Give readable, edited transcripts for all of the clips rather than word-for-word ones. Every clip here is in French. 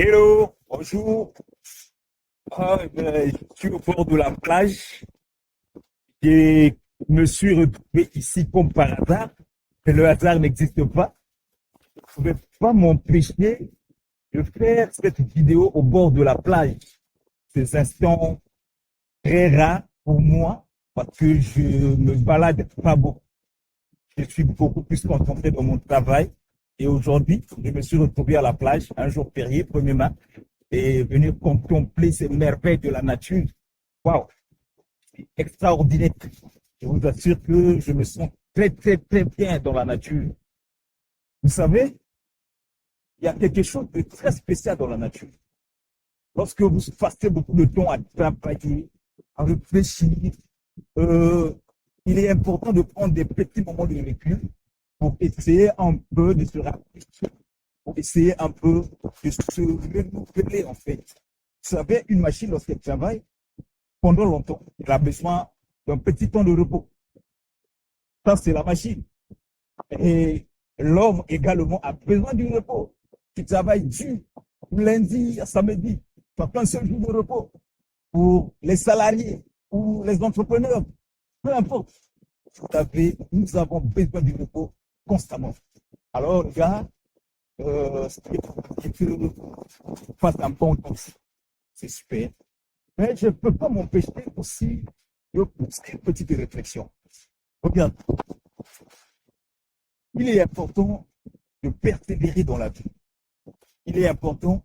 Hello, bonjour. Je suis au bord de la plage. Je me suis retrouvé ici comme par hasard. Mais le hasard n'existe pas. Je ne pouvais pas m'empêcher de faire cette vidéo au bord de la plage. Ces instants très rares pour moi parce que je me balade pas beaucoup. Je suis beaucoup plus concentré dans mon travail. Et aujourd'hui, je me suis retrouvé à la plage, un jour férié, 1er mai, et venir contempler ces merveilles de la nature. Waouh, extraordinaire. Je vous assure que je me sens très, très, très bien dans la nature. Vous savez, il y a quelque chose de très spécial dans la nature. Lorsque vous passez beaucoup de temps à travailler, à réfléchir, euh, il est important de prendre des petits moments de recul pour essayer un peu de se rapprocher, pour essayer un peu de se renouveler en fait. Vous savez, une machine, lorsqu'elle travaille pendant longtemps, elle a besoin d'un petit temps de repos. Ça, c'est la machine. Et l'homme également a besoin du repos. Tu travailles du lundi à samedi, tu n'as pas un seul jour de repos. Pour les salariés ou les entrepreneurs, peu importe. Nous avons besoin du repos constamment. Alors, gars, c'est que fasse un bon temps. C'est super. Mais je ne peux pas m'empêcher aussi de pousser une petite réflexion. Regarde, il est important de persévérer dans la vie. Il est important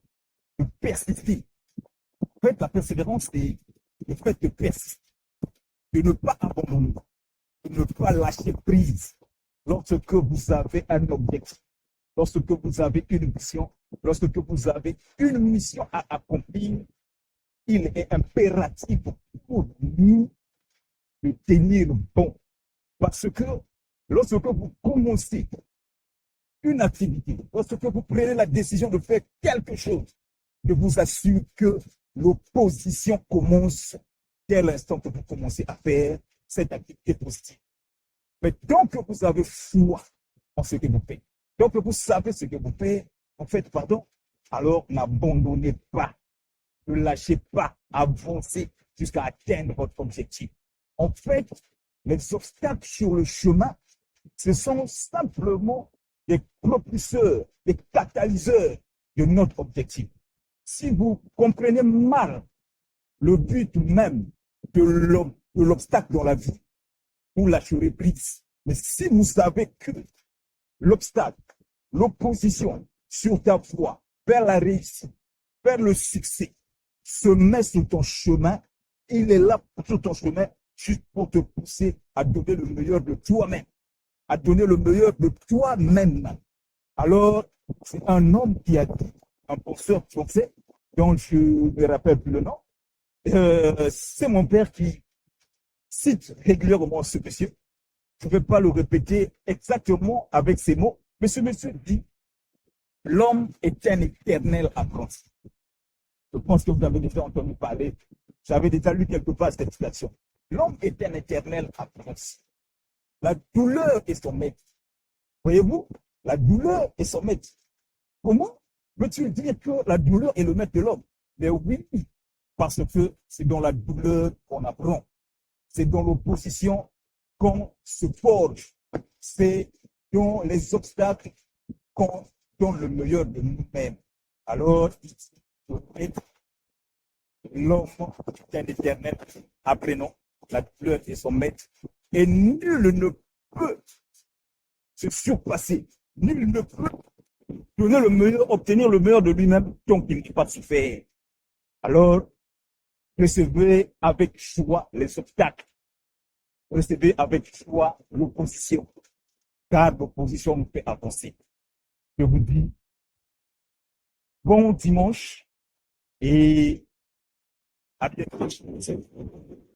de persister. En fait, la persévérance, c'est le fait de persister, de ne pas abandonner, de ne pas lâcher prise lorsque vous avez un objectif, lorsque vous avez une mission, lorsque vous avez une mission à accomplir. Il est impératif pour nous de tenir bon. Parce que lorsque vous commencez une activité, lorsque vous prenez la décision de faire quelque chose, je vous assure que l'opposition commence dès l'instant que vous commencez à faire cette activité positive. Mais tant que vous avez foi en ce que vous faites, tant que vous savez ce que vous faites, en fait, pardon, alors n'abandonnez pas, ne lâchez pas, avancez jusqu'à atteindre votre objectif. En fait, les obstacles sur le chemin, ce sont simplement des propulseurs, des catalyseurs de notre objectif. Si vous comprenez mal le but même de l'obstacle dans la vie, vous lâcherez prise. Mais si vous savez que l'obstacle, l'opposition sur ta voie vers la réussite, vers le succès, se met sur ton chemin, il est là sur ton chemin juste pour te pousser à donner le meilleur de toi-même, à donner le meilleur de toi-même. Alors, c'est un homme qui a dit, un penseur français, dont je ne me rappelle plus le nom, c'est mon père qui cite régulièrement ce monsieur. Je ne vais pas le répéter exactement avec ces mots, mais ce monsieur dit, l'homme est un éternel apprenti. Je pense que vous avez déjà entendu parler, j'avais déjà lu quelque part cette citation. L'homme est un éternel apprenti. La douleur est son maître. Voyez-vous, la douleur est son maître. Comment veux-tu dire que la douleur est le maître de l'homme? Mais oui, parce que c'est dans la douleur qu'on apprend. C'est dans l'opposition qu'on se forge. C'est dans les obstacles qu'on donne le meilleur de nous-mêmes. Alors, l'homme est un éternel. Apprenons, la douleur est son maître. Et nul ne peut se surpasser. Nul ne peut donner le meilleur, obtenir le meilleur de lui-même tant qu'il n'est pas souffert. Alors, recevez avec joie les obstacles. Recevez avec joie l'opposition. Car l'opposition nous fait avancer. Je vous dis bon dimanche et à bientôt.